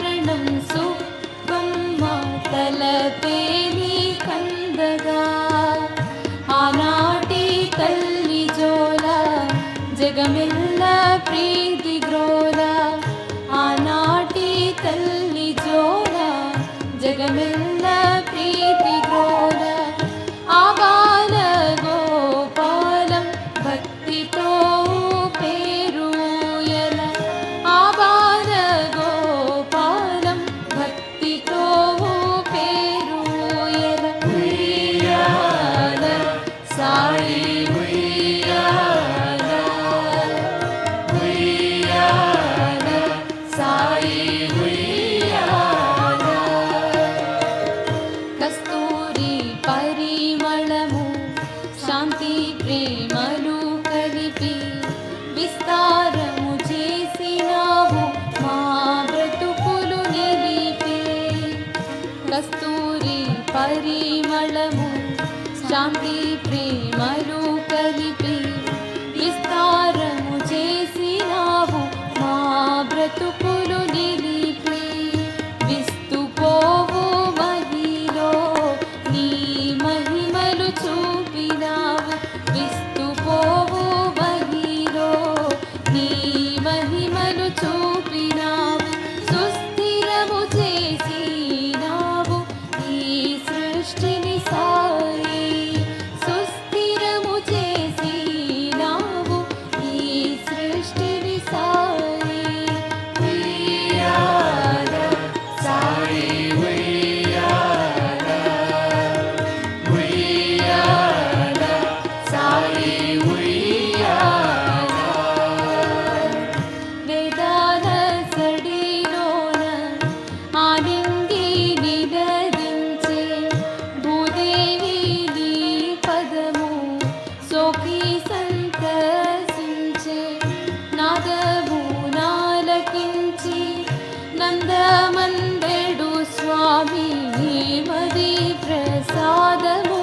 శరణం సుబ్బమ్మ తలపేని కందగా ఆనాటి తల్లి జోల జగమెల్ల ప్రీతి గ్రోల ఆనాటి తల్లి జోల జగమెల్ల ప్రీతి గ్రోల ఆ బాల గోపాలం భక్తితో పేరుయల ఆ బాల గోపాలం భక్తితో పేరుయల ఉయ్యాల సాయి ఉయ్యాల ఉయ్యాల సాయి ఉయ్యాల కస్తూరి పరిమళము శాంతి ప్రేమలు కలిపి విస్తారము చేసినావు మా బ్రతుకులు నిలిపి కస్తూరి పరిమళము శాంతి ప్రేమలు కలిపి విస్తారము చేసినావు మా బ్రతుకులు నిలిపి విస్తుపోవు మహిలో నీ మహిమలు చూపినావు విస్తుపోవు మహిలో నీ మహిమలు చూపినావు సుస్థిరము చేసినావు ఈ సృష్టిని సాయి సుస్థిరము చేసినావు ఈ సృష్టిని సాయి ఉయ్యాల సాయి ఉయ్యాల ఉయ్యాల సాయి ఉయ్యాల వేదాల సడిలోన ఆనింగి నినదించే భూదేవి నీ పదము సోకి సంతసించే నాదము నాలకించి నందమందెడు స్వామి మది ప్రసాదము